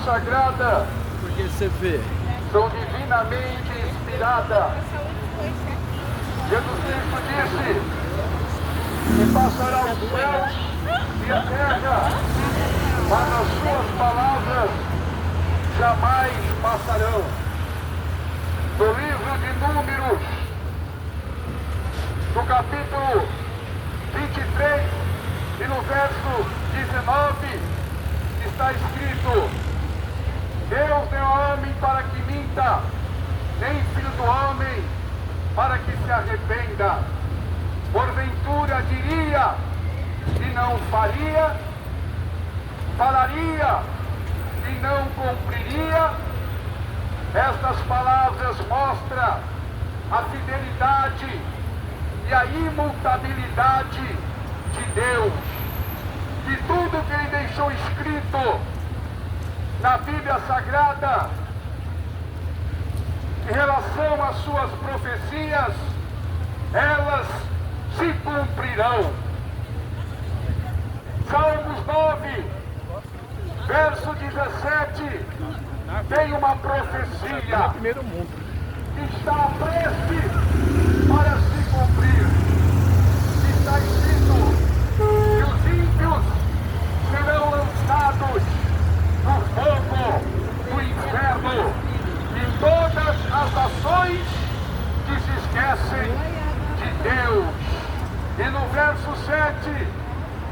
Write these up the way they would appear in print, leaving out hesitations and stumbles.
sagrada Porque você vê. são divinamente inspiradas. Jesus Cristo disse que passará os céus e a terra, mas as suas palavras jamais passarão. No livro de Números, no capítulo 23 e no verso 19, está escrito: Deus não é homem para que minta, nem filho do homem para que se arrependa. Porventura diria e não faria, falaria e não cumpriria. Estas palavras mostram a fidelidade e a imutabilidade de Deus. E tudo que Ele deixou escrito na Bíblia Sagrada em relação às suas profecias, elas se cumprirão. Salmos 9, verso 17, tem uma profecia que está prestes para se cumprir. Está escrito que os ímpios serão lançados no fogo do inferno, e todas as nações que se esquecem de Deus. E no verso 7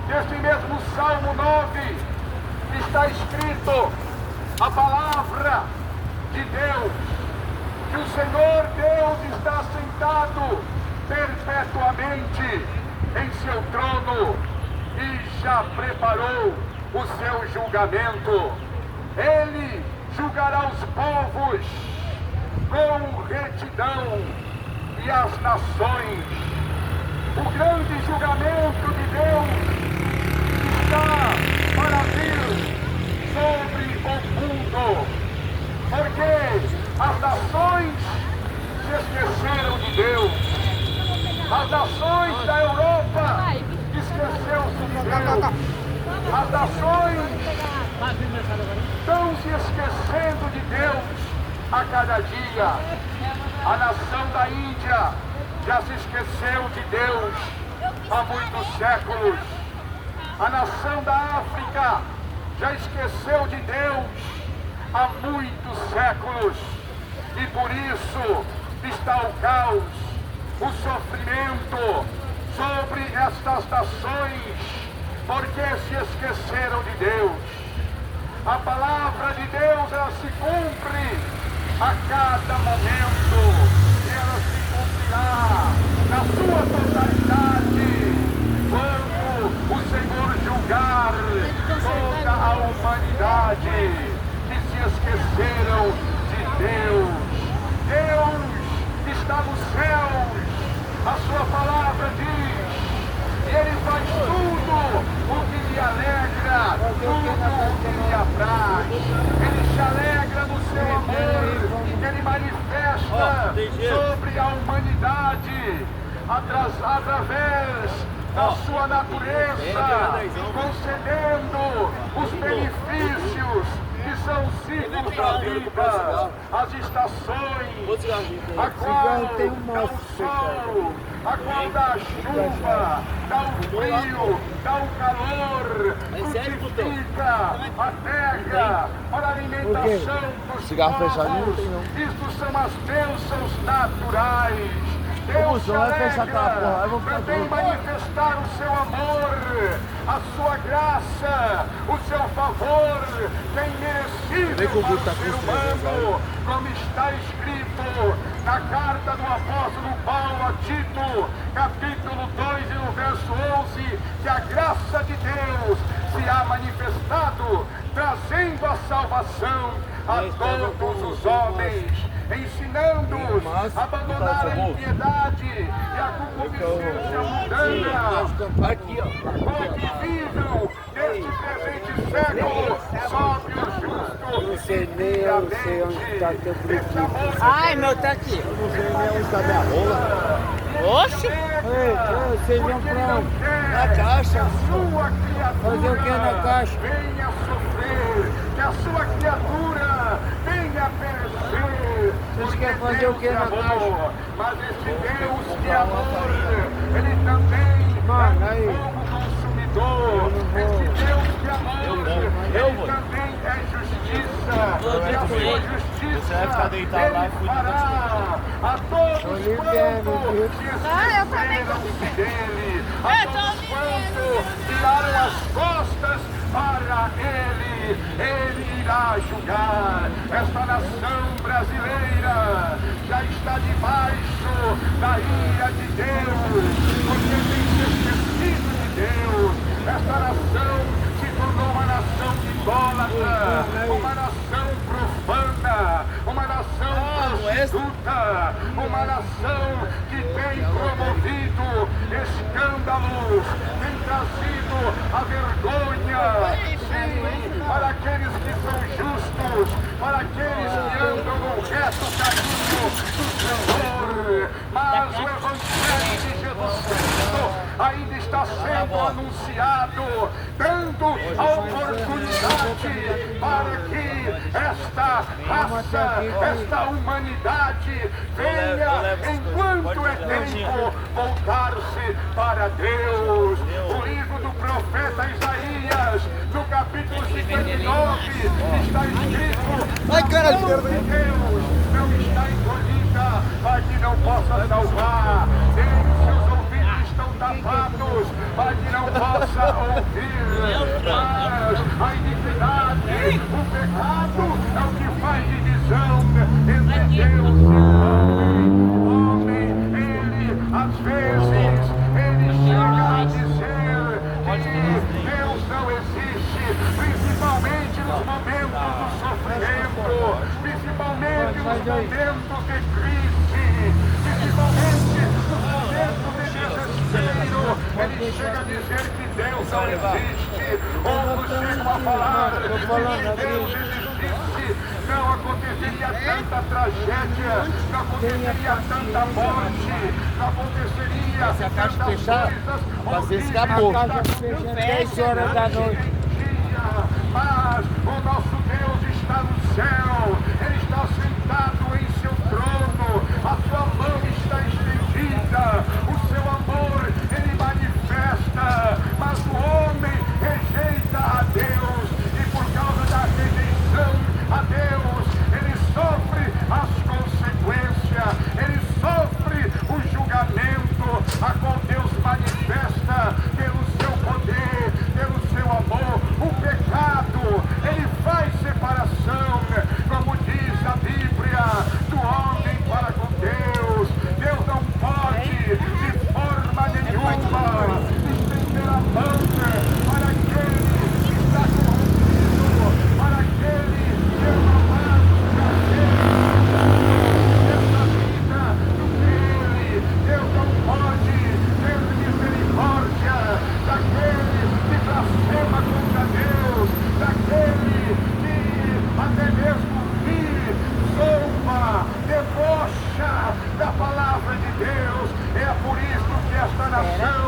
deste mesmo Salmo 9 está escrito a palavra de Deus, que o Senhor Deus está sentado perpetuamente em seu trono e já preparou o seu julgamento. Ele julgará os povos com retidão e as nações. O grande julgamento de Deus está para vir sobre o mundo, porque as nações se esqueceram de Deus. As nações da Europa esqueceram-se de Deus. As nações estão se esquecendo de Deus a cada dia. A nação da Índia já se esqueceu de Deus há muitos séculos. A nação da África já esqueceu de Deus há muitos séculos. E por isso está o caos, o sofrimento sobre estas nações, porque se esqueceram de Deus. A palavra de Deus, ela se cumpre a cada momento, e ela se cumprirá na sua totalidade quando o Senhor julgar toda a humanidade que se esqueceram de Deus. Deus está nos céus, a sua palavra diz, e Ele faz tudo o que lhe alegra, tudo o que lhe apraz. Ele se alegra no seu amor, que Ele manifesta sobre a humanidade, através da sua natureza, concedendo os benefícios que são os ciclos da vida, as estações, a qual dá o sol, a qual dá a chuva, dá o frio, dá o calor, frutifica a terra para a alimentação dos povos. Isto são as bênçãos naturais. Deus se alegra também manifestar o seu amor, a sua graça, o seu favor, que é imerecível para o ser humano, como está escrito na carta do apóstolo Paulo a Tito, capítulo 2 e no verso 11, que a graça de Deus se há manifestado, trazendo a salvação a todos os homens, ensinando-os a abandonar a impiedade e a concupiscência mundana, para que vivam neste presente século sóbrios, justos e piamente. Ai, meu, tá aqui. Eu não sei nem onde está minha rola. Oxe! Ei, vocês vão pra onde? Na caixa. Sua criatura Fazer o que na caixa? venha sofrer, que a sua criatura venha perecer. Vocês querem fazer o que na caixa? Mas esse Deus que é amor, ele também Mano, é aí. um fogo consumidor. Esse Deus que é amor, ele também é justiça. E a sua justiça Você vai ficar deitado lá, ele fui fará a todos Tô limpando, quantos viu? que Eu também esperam-se dele, a todos quantos viraram as costas para ele irá julgar. Esta nação brasileira já está debaixo da ira de Deus, porque tem se esquecido de Deus. Esta nação se tornou uma nação idólatra, uma nação profana, uma nação prostituta, uma nação que tem promovido escândalos, tem trazido a vergonha, sim, para aqueles que são justos, para aqueles que andam no reto caminho do Senhor. Mas o Evangelho de Jesus Cristo ainda está sendo anunciado, dando a oportunidade para que esta raça, esta humanidade venha, enquanto é tempo, voltar-se para Deus. O livro do profeta Isaías, no capítulo 59, está escrito: Ai, cara, a mão de Deus não está encolhida para que não possa salvar, nem seus ouvidos estão tapados para que não possa ouvir. Mas a iniquidade, o pecado é o que faz divisão entre Deus e o homem. O homem, ele, às vezes, ele chega a dizer que Deus não existe, principalmente nos momentos do sofrimento, principalmente nos momentos de crise, principalmente nos momentos de desespero. Ele chega a dizer que Deus não existe. Outros chegam a falar que se Deus existisse, não aconteceria tanta tragédia, não aconteceria tanta morte, não aconteceria Se a caixa tantas fechar, coisas você escapou. A casa fecha 10 horas da noite. Mas o nosso Deus está no céu, Ele está sentado em seu trono, a sua mão está estendida, o seu amor Ele manifesta, mas o homem rejeita a Deus, e por causa da rejeição a Deus, ele sofre as consequências, ele sofre o julgamento, a qual Deus manifesta pelo seu poder, pelo seu amor. O pecado, ele faz separação, como diz a Bíblia, do homem para com Deus. Deus não pode, de forma nenhuma, estender a mão para aquele que está corrompido, para aquele que é amado nessa vida do dele. Deus não pode ter misericórdia daquele que blasfema contra Deus, daquele que até mesmo ri, zomba, debocha da palavra de Deus. É por isso que esta nação,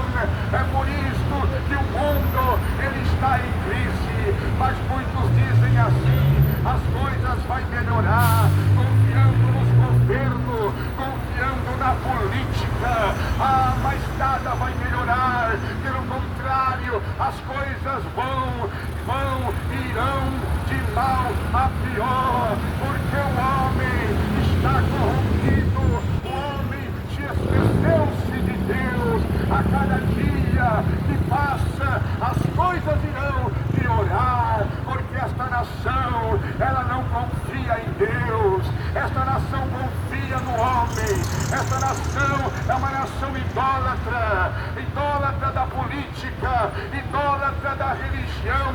é por isso que o mundo ele está em crise. Mas muitos dizem assim: as coisas vão melhorar, confiando nos governos, confiando na política. Mas nada vai melhorar. Pelo contrário, as coisas irão de mal a pior, porque o homem está corrompido, o homem se esqueceu-se de Deus. A cada dia que passa, as coisas irão piorar, porque esta nação, ela não confia em Deus, esta nação confia no homem, esta nação é uma nação idólatra, idólatra da política, idólatra da religião,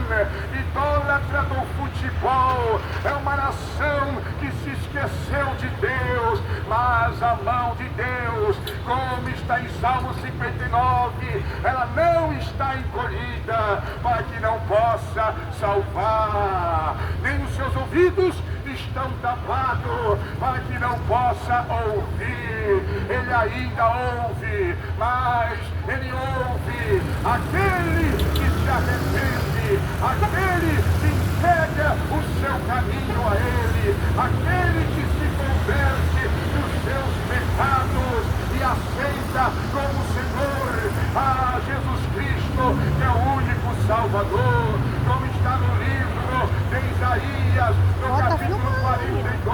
idólatra do futebol. É uma nação que se esqueceu de Deus, mas a mão de Deus, como está em Salmo 59, ela não está encolhida para que não possa salvar, nem os seus ouvidos estão tapados para que não possa ouvir. Ele ainda ouve, mas ele ouve aquele que se arrepende, aquele que entrega o seu caminho a Ele, aquele que se converte dos seus pecados e aceita como Senhor a Jesus Cristo, que é o único Salvador, como está no livro de Isaías, no capítulo 42,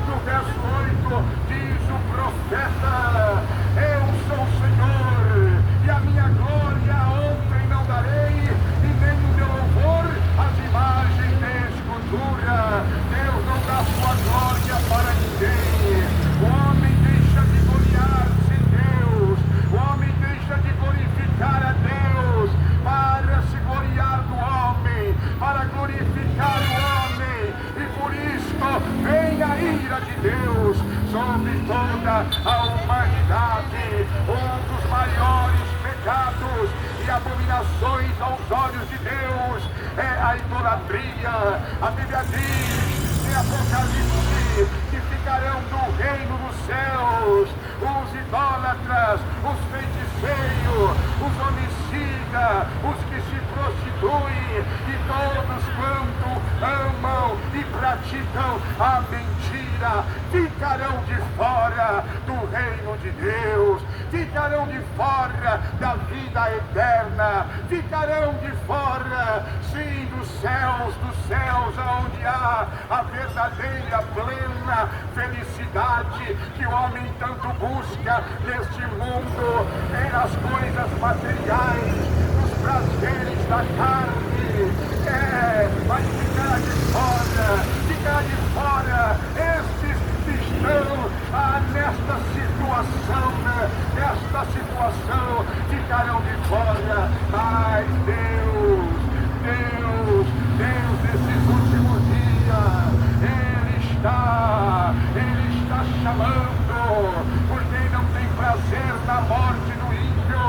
no verso 8, diz o profeta: eu sou o Senhor, e a minha glória a outrem não darei, e nem o meu louvor às imagens de escultura. Deus não dá sua glória para ninguém. O homem deixa de gloriar-se em Deus, o homem deixa de glorificar a Deus para se gloriar do homem, para glorificar o homem, e por isto vem a ira de Deus sobre toda a humanidade. Um dos maiores pecados e abominações aos olhos de Deus é a idolatria. A Bíblia diz em Apocalipse que ficarão no reino dos céus os idólatras, os feiticeiros, os homicidas, os que se prostituem e todos quanto amam e praticam a mentira ficarão de fora do reino de Deus, ficarão de fora da vida eterna, ficarão de fora, sim, dos céus, onde há a verdadeira, plena felicidade que o homem tanto busca neste mundo, nas coisas materiais, nos prazeres da carne. Vai ficar de fora estes que estão nesta situação ficarão de fora, mas Deus nesses últimos dias, Ele está chamando, porque não tem prazer na morte do ímpio,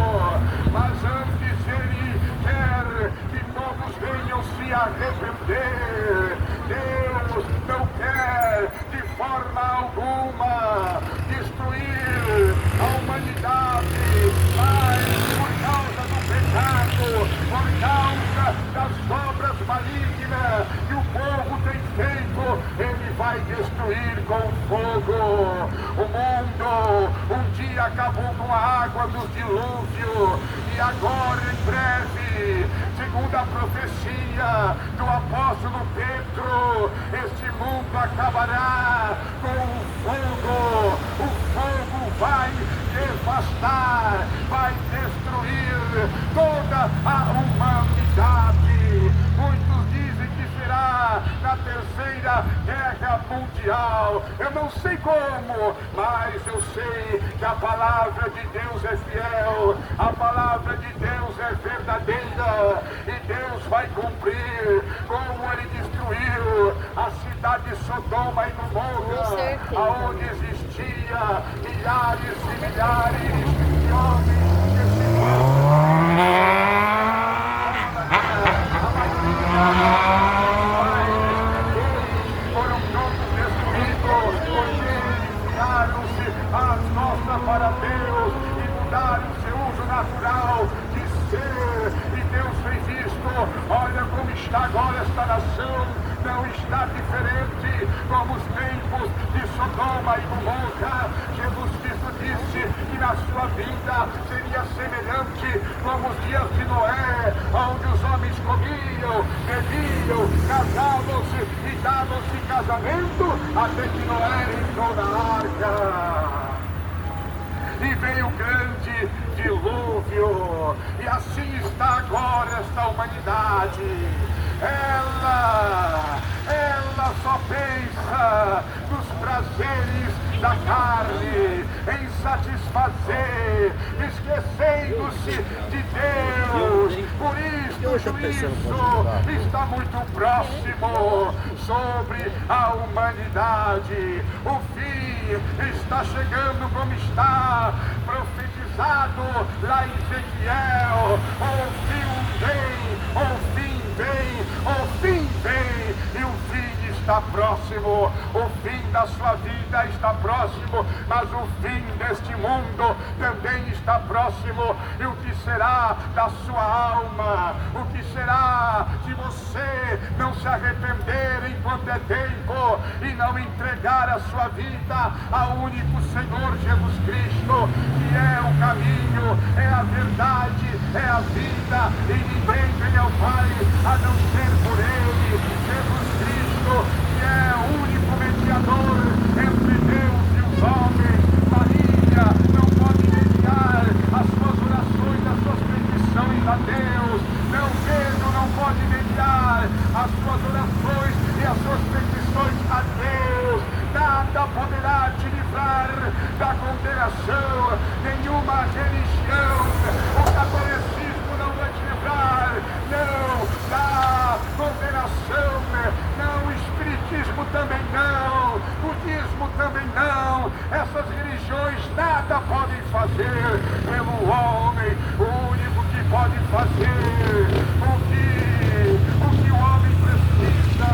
mas antes Ele quer que todos venham se arrepender. Deus não quer de forma alguma destruir a humanidade, mas por causa do pecado, por causa das obras malignas que o povo tem feito, Ele vai destruir com fogo. O mundo um dia acabou com a água do dilúvio, e agora em breve, segundo a profecia do apóstolo Pedro, este mundo acabará com o fogo. O fogo vai devastar, vai destruir toda a humanidade. Muitos dizem que será na Terceira Guerra Mundial. Eu não sei como, mas eu sei que a palavra de Deus é fiel, a palavra de Deus é verdadeira, e Deus vai cumprir, como Ele destruiu a cidade de Sodoma e Gomorra, aonde existia milhares e milhares de homens que se foram todos destruídos, porque viraram-se as costas para Deus e mudaram seu uso natural de ser. E Deus fez isto. Olha como está agora esta nação, não está diferente como os tempos de Sodoma e Gomorra. Jesus Cristo disse que na sua vida seria semelhante como os dias de Noé, onde os homens comiam, bebiam, casavam-se e davam-se casamento, até que Noé entrou na arca. E veio o grande dilúvio, e assim está agora esta humanidade. Ela só pensa nos prazeres da carne, em satisfazer, esquecendo-se de Deus. Por isso o juízo está muito próximo sobre a humanidade. O fim está chegando, como está profetizado lá em Ezequiel. O fim vem, e o fim está próximo, o fim da sua vida está próximo, mas o fim deste mundo também está próximo. E o que será da sua alma? O que será se você não se arrepender enquanto é tempo e não entregar a sua vida ao único Senhor Jesus Cristo, que é o caminho, é a verdade, é a vida, e ninguém vem ao Pai a não ser por Ele, Jesus Cristo, que é o único mediador entre Deus e os homens. Maria não pode mediar as suas orações, as suas petições a Deus. Não, Pedro não pode mediar as suas orações e as suas petições a Deus. Nada poderá te livrar da condenação, nenhuma religião, o catolicismo não vai te livrar, não, da condenação, não, o espiritismo também não, o budismo também não, essas religiões nada podem fazer pelo homem. O único que pode fazer o que o homem precisa,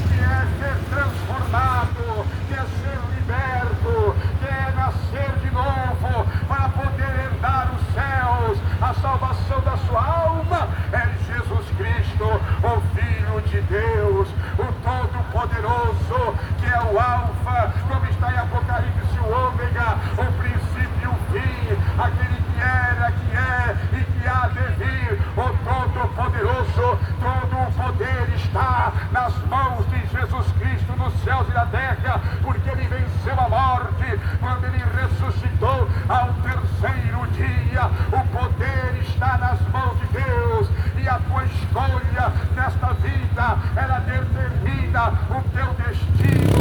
que é ser transformado, que é ser liberto, que é nascer de novo para poder herdar os céus, a salvação da sua alma, é Jesus Cristo, o Filho de Deus, o Todo-Poderoso, que é o Alfa, como está em Apocalipse, o Ômega, o princípio e o fim, aquele que era, que é e que há de vir, o Todo-Poderoso. Todo o poder está nas mãos de Jesus Cristo nos céus e na terra, porque Ele venceu a morte quando Ele ressuscitou ao terceiro dia. O poder está nas mãos de Deus, e a tua escolha nesta vida, ela determina o teu destino.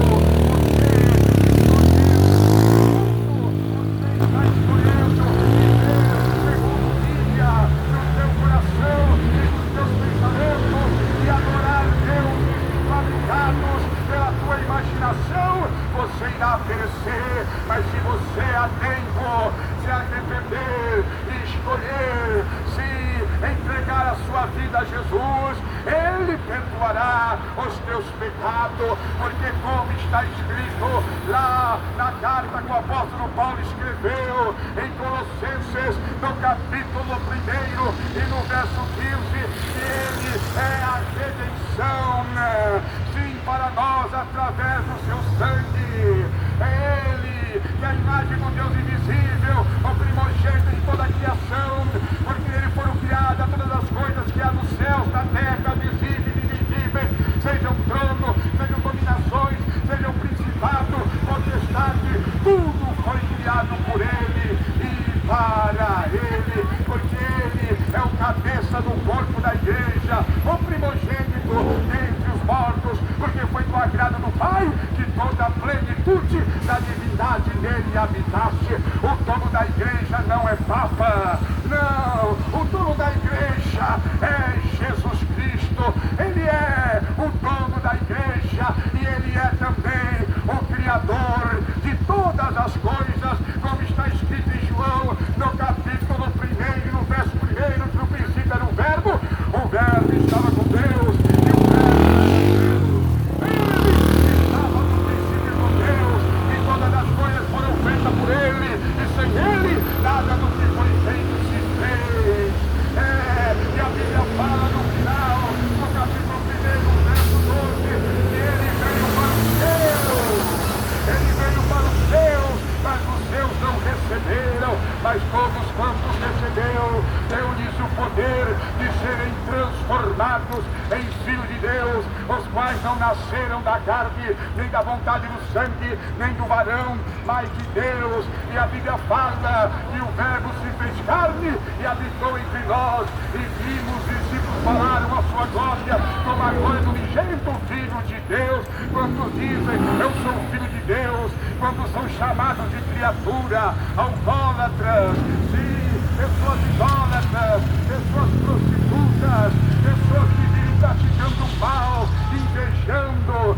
Você está escolhendo viver segundo o dia no teu coração e nos teus pensamentos, e adorar deuses fabricados pela tua imaginação. Você irá perecer, mas se você há tempo se arrepender e escolher se entregar a sua vida a Jesus, Ele perdoará os teus pecados, porque como está escrito lá na carta que o apóstolo Paulo escreveu em Colossenses, no capítulo 1 e no verso 15, Ele é a redenção, sim, para nós através do seu sangue. É Ele que é a imagem do Deus invisível, o primogênito em toda a criação, porque Ele foram criadas todas as coisas que há nos céus, na terra, visíveis e invisíveis, sejam tronos, sejam dominações, sejam principado, potestade, tudo foi criado por Ele e para Ele, porque Ele é o cabeça do corpo da igreja, o primogênito entre os mortos, porque foi do agrado do Pai que toda a plenitude da divindade nele habitasse. O dono da igreja não é Papa, não, o dono da igreja é Jesus Cristo. Ele é o dono da igreja e Ele é também o Criador de todas as coisas, como está escrito em João, no capítulo 1, no verso 1, que no princípio era o Verbo estava com Deus, e o Verbo ele estava no princípio com Deus, e todas as coisas foram feitas por Ele, e sem Ele nada do que foi feito se fez. E a Bíblia fala no final, no capítulo 1, verso 12, que Ele veio para os seus, Ele veio para os seus, mas os seus não receberam, mas todos quantos receberam, deu-lhes o poder de serem transformados em filhos de Deus, os quais não nasceram da carne, nem da vontade do sangue, nem do varão, mas de Deus. E a Bíblia fala que o Verbo se fez carne e habitou entre nós, e vimos os discípulos falaram a sua glória, como a glória do unigênito Filho de Deus. Quando dizem, eu sou filho de Deus, quando são chamados de criatura, alcoólatras, sim, pessoas idólatras, pessoas prostitutas, pessoas que vivem praticando mal, invejando,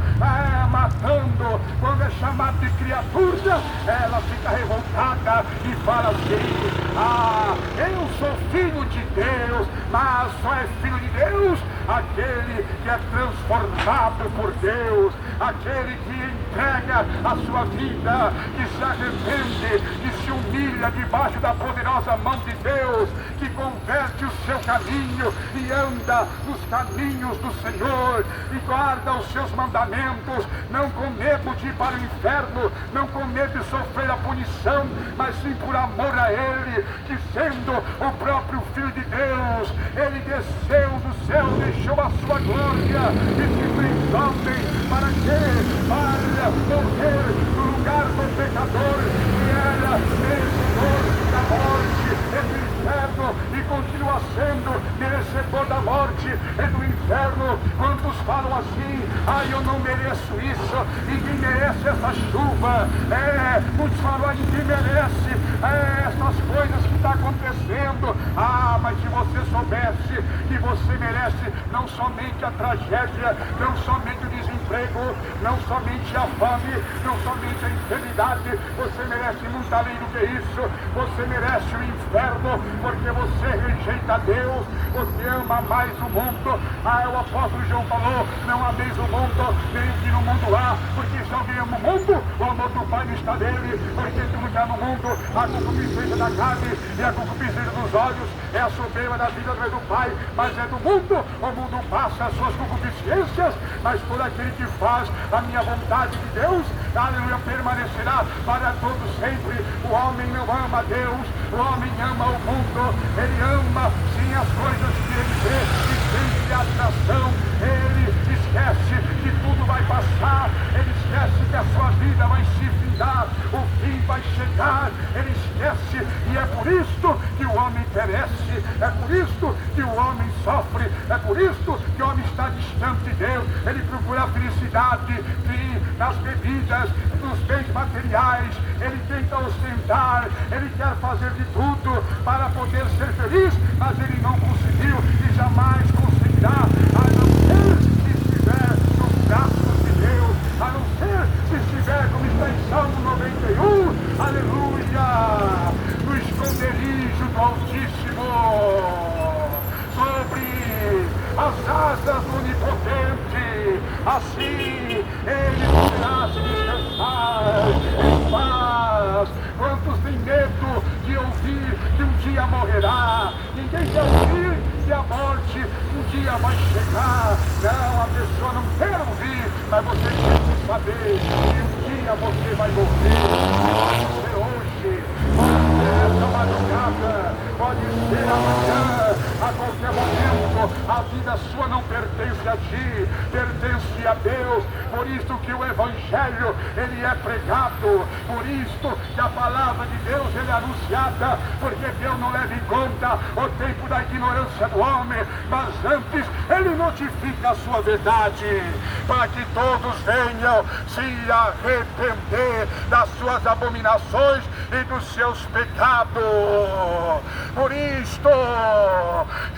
matando, quando é chamado de criatura, ela fica revoltada e fala assim, eu sou filho de Deus, mas só é filho de Deus aquele que é transformado por Deus, aquele que entrega a sua vida, que se arrepende, que se humilha debaixo da poderosa mão de Deus, que converte o seu caminho e anda nos caminhos do Senhor e guarda os seus mandamentos, não com medo de ir para o inferno, não com medo de sofrer a punição, mas sim por amor a Ele, que sendo o próprio Filho de Deus, Ele desceu do céu, deixou a sua glória e se fez homem. Para quê? Para morrer no lugar do pecador, que era merecedor da morte e do inferno, e continua sendo merecedor da morte e do inferno. Quantos falam assim: eu não mereço isso, ninguém merece essa chuva, muitos falam: ninguém merece essas coisas que estão acontecendo. Mas se você soubesse que você merece não somente a tragédia, não somente o desemprego, não somente a fome, não somente a enfermidade, você merece muito além do que isso. Você merece o inferno, porque você rejeita Deus, você ama mais o mundo. O apóstolo João falou: não ameis o mundo, nem o que no mundo há, porque se alguém ama o mundo, o amor do Pai não está nele. Porque tudo que há no mundo, a concupiscência da carne e a concupiscência dos olhos, é a soberba da vida, não é do Pai, mas é do mundo. O mundo passa as suas concupiscências, mas todo aquele que faz a minha vontade de Deus, aleluia, permanecerá para todos sempre. O homem não ama Deus, o homem ama o mundo, ele ama sim as coisas que ele vê e sente atração. Ele esquece que tudo vai passar, ele esquece que a sua vida vai se findar, o fim vai chegar, ele esquece, e é por isto que o homem perece, é por isto que o homem sofre, é por isto que o homem está distante de Deus. Ele procura a felicidade nas bebidas, nos bens materiais, ele tenta ostentar, ele quer fazer de tudo para poder ser feliz, mas ele não conseguiu e jamais conseguirá, a não ser se estiver nos braços de Deus, a não ser se estiver, como está em Salmo 91, aleluia, no esconderijo do Altíssimo, sobre as asas do Onipotente. Assim ele poderá se descansar em paz. Quantos têm medo de ouvir que um dia morrerá? Ninguém quer ouvir que a morte um dia vai chegar. Não, a pessoa não quer ouvir, mas você tem que saber que um dia você vai morrer. Pode ser hoje, pode ser essa madrugada, pode ser amanhã, a qualquer momento. A vida sua não pertence a ti, pertence a Deus. Por isso que o Evangelho, ele é pregado, por isso que a palavra de Deus, ele é anunciada, porque Deus não leva em conta o tempo da ignorância do homem, mas antes ele notifica a sua verdade, para que todos venham se arrepender das suas abominações e dos seus pecados. Por isto,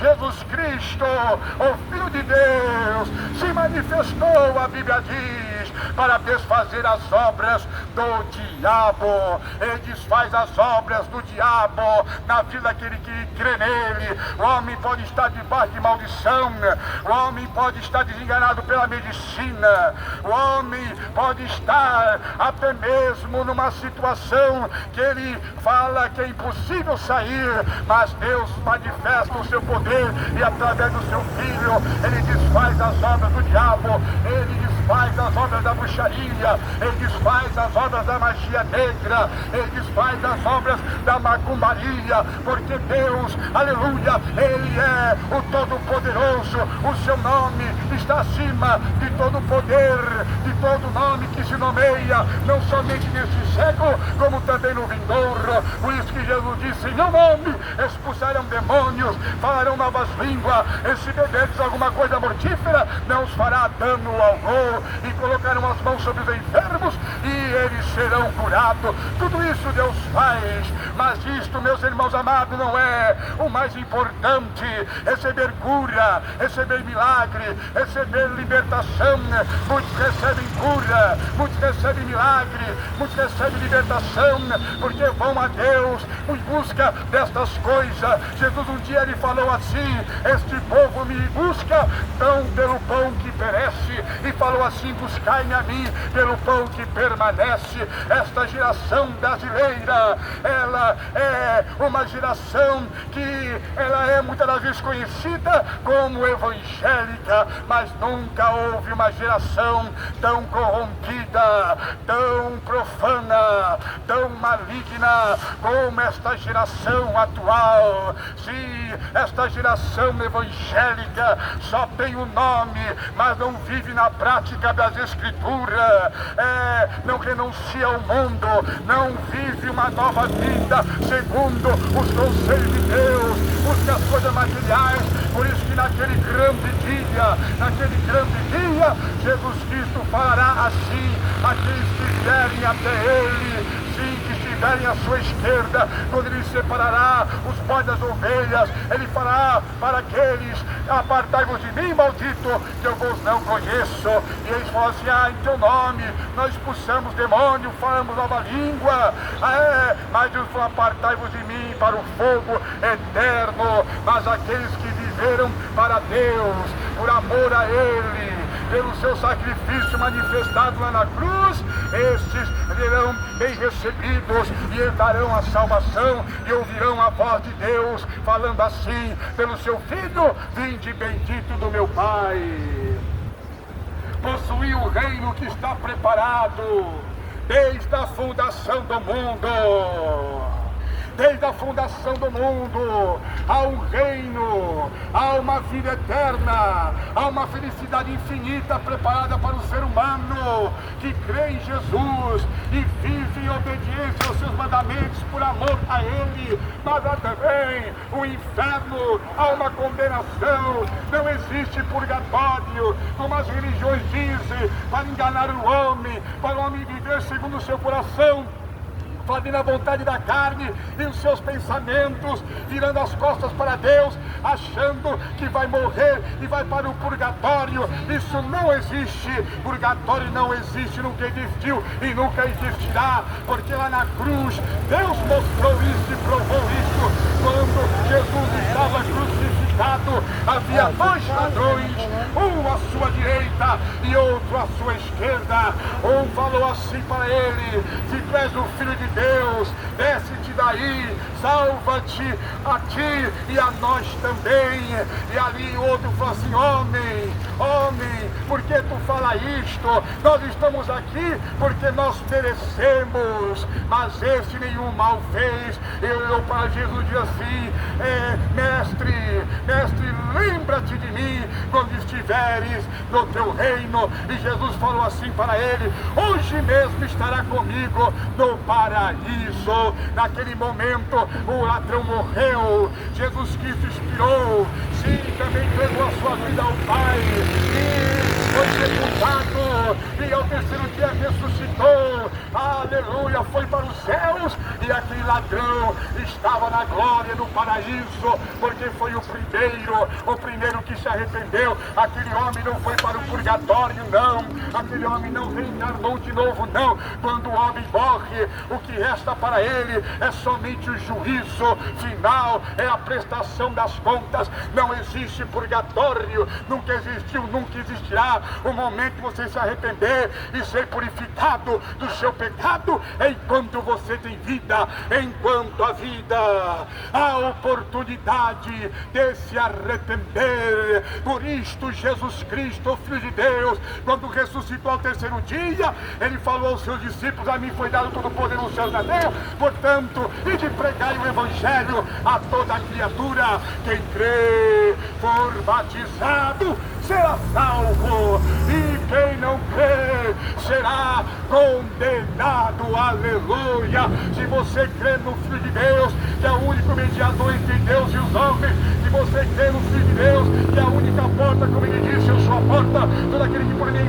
Jesus Cristo, o Filho de Deus, se manifestou, a Bíblia diz, para desfazer as obras do diabo. Ele desfaz as obras do diabo na vida daquele que crê nele. O homem pode estar debaixo de maldição, o homem pode estar desenganado pela medicina, o homem pode estar até mesmo numa situação que ele fala que é impossível sair, mas Deus manifesta o seu poder e através do seu Filho ele desfaz as obras do diabo, ele desfaz as obras da bruxaria, ele desfaz as obras da magia negra, ele desfaz as obras da macumbaria, porque Deus, aleluia, ele é o Todo-Poderoso. O seu nome está acima de todo poder, de todo nome que se nomeia, não somente nesse século, como também no vindouro. Por isso que Jesus disse: em meu nome expulsarão demônios, falarão novas línguas, e se beberdes alguma coisa mortífera, não os fará dano algum. leproso e colocarão as mãos sobre os enfermos e eles serão curados. Tudo isso Deus faz, mas isto, meus irmãos amados, não é o mais importante. Receber cura, receber milagre, receber libertação. Muitos recebem cura, muitos recebem milagre, muitos recebem libertação, porque vão a Deus em busca destas coisas. Jesus um dia ele falou assim: este povo me busca não pelo pão que perece, e falou assim: buscai-me a mim pelo pão que permanece. Esta geração brasileira, ela é uma geração que ela é muitas das vezes conhecida como evangélica, mas nunca houve uma geração tão corrompida, tão profana, tão maligna como esta geração atual. Sim, esta geração evangélica só tem o nome, mas não vive na prática das Escrituras, não renuncia ao mundo, não vive uma nova vida segundo os conselhos de Deus, busca as coisas materiais. Por isso que naquele grande dia, Jesus Cristo falará assim: aqueles que vierem até Ele, sim, que estiverem à sua esquerda, quando Ele separará os bois das ovelhas, Ele fará para aqueles: apartai-vos de mim, maldito, que eu vos não conheço. E eles falam assim: em teu nome nós expulsamos demônio, falamos nova língua. Mas Deus falou: apartai-vos de mim para o fogo eterno. Mas aqueles que viveram para Deus, por amor a Ele, pelo seu sacrifício manifestado lá na cruz, estes serão bem recebidos e herdarão a salvação e ouvirão a voz de Deus falando assim pelo seu Filho: vinde bendito do meu Pai. Possuir o reino que está preparado desde a fundação do mundo. Desde a fundação do mundo, há um reino, há uma vida eterna, há uma felicidade infinita preparada para o ser humano que crê em Jesus e vive em obediência aos seus mandamentos por amor a Ele. Mas há também o inferno, há uma condenação. Não existe purgatório, como as religiões dizem, para enganar o homem viver segundo o seu coração, fazendo a vontade da carne e os seus pensamentos, virando as costas para Deus, achando que vai morrer e vai para o purgatório. Isso não existe. Purgatório não existe, nunca existiu e nunca existirá, porque lá na cruz Deus mostrou isso e provou isso. Quando Jesus estava crucificado, havia dois ladrões, um à sua direita e outro à sua esquerda. Um falou assim para ele: se tu és o Filho de Deus, desce-te daí, salva-te a ti e a nós também. E ali o outro falou assim: homem, por que tu fala isto? Nós estamos aqui porque nós merecemos. Mas esse nenhum mal fez. Eu olhou para Jesus e disse assim: mestre, lembra-te de mim quando estiveres no teu reino. E Jesus falou assim para ele: hoje mesmo estará comigo no paraíso. Naquele momento o ladrão morreu. Jesus Cristo expirou, sim, também entregou a sua vida ao Pai e foi sepultado, e ao terceiro dia ressuscitou. Aleluia, foi para os céus, e aquele ladrão estava na glória, no paraíso, porque foi o primeiro que se arrependeu. Aquele homem não foi para o purgatório, não. Aquele homem não reencarnou de novo, não. Quando o homem morre, o que resta para ele é somente o juízo final, é a prestação das contas. Não existe purgatório, nunca existiu, nunca existirá. O momento que você se arrepender e ser purificado do seu pecado, enquanto você tem vida, enquanto a vida, a oportunidade de se arrepender. Por isto Jesus Cristo, o Filho de Deus, quando ressuscitou ao terceiro dia, ele falou aos seus discípulos: a mim foi dado todo o poder nos céus e na terra, portanto, ide pregai o Evangelho a toda criatura. Quem crê, for batizado, será salvo, e quem não crê será condenado. Aleluia! Se você crê no Filho de Deus, que é o único mediador entre Deus e os homens, se você crê no Filho de Deus, que é a única porta, como ele disse, eu sou a porta, todo aquele que por mim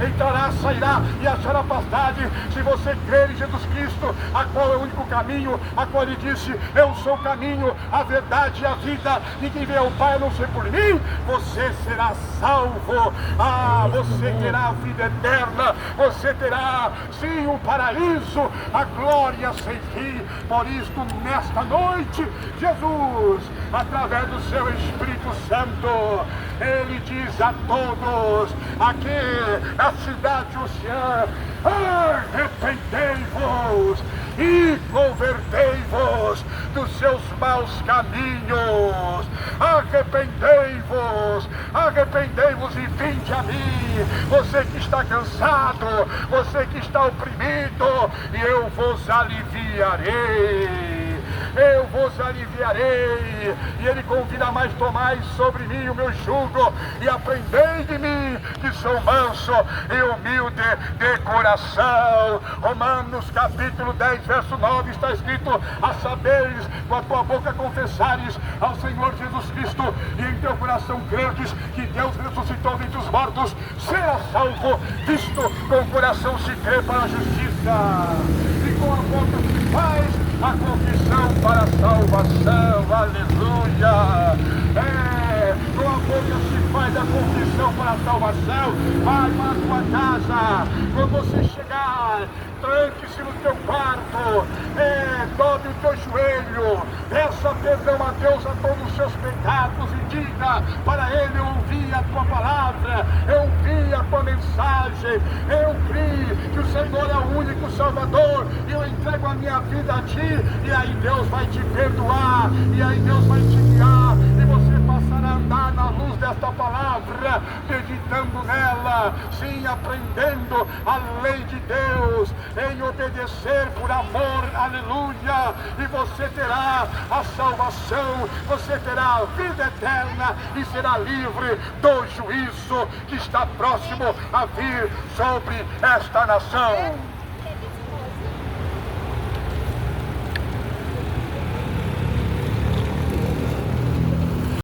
entrará, sairá e achará pastagem. Se você crer em Jesus Cristo, a qual é o único caminho, a qual ele disse, eu sou o caminho, a verdade e a vida, ninguém vê ao Pai a não ser por mim, você será salvo. Você terá a vida eterna, você terá sim o paraíso, a glória sem fim. Por isto, nesta noite, Jesus, através do seu Espírito Santo, ele diz a todos aqui na cidade oceana: arrependei-vos e convertei-vos dos seus maus caminhos. Arrependei-vos e vinde a mim, você que está cansado, você que está oprimido, e eu vos aliviarei. Eu vos aliviarei. E ele convida mais: tomai sobre mim o meu jugo e aprendei de mim, que sou manso e humilde de coração. Romanos capítulo 10, verso 9 está escrito: a saberes, com a tua boca confessares ao Senhor Jesus Cristo, e em teu coração creres que Deus ressuscitou dentre os mortos, será salvo, visto com o coração se crê para a justiça, e com a boca se faz a confissão para a salvação. Aleluia! Com a boca se faz a confissão para a salvação. Vai para a tua casa, quando você chegar, tranque-se no teu quarto, dobre o teu joelho, peça perdão a Deus a todos os seus pecados e diga para Ele: eu ouvi a tua palavra, eu ouvi a tua mensagem, eu criei que o Senhor é o único Salvador, e eu entrego a minha vida a Ti. E aí Deus vai te perdoar, e aí Deus vai te guiar, e você passará a andar na luz desta palavra, meditando nela, sim, aprendendo a lei de Deus, em obedecer por amor. Aleluia! E você terá a salvação, você terá a vida eterna e será livre do juízo que está próximo a vir sobre esta nação.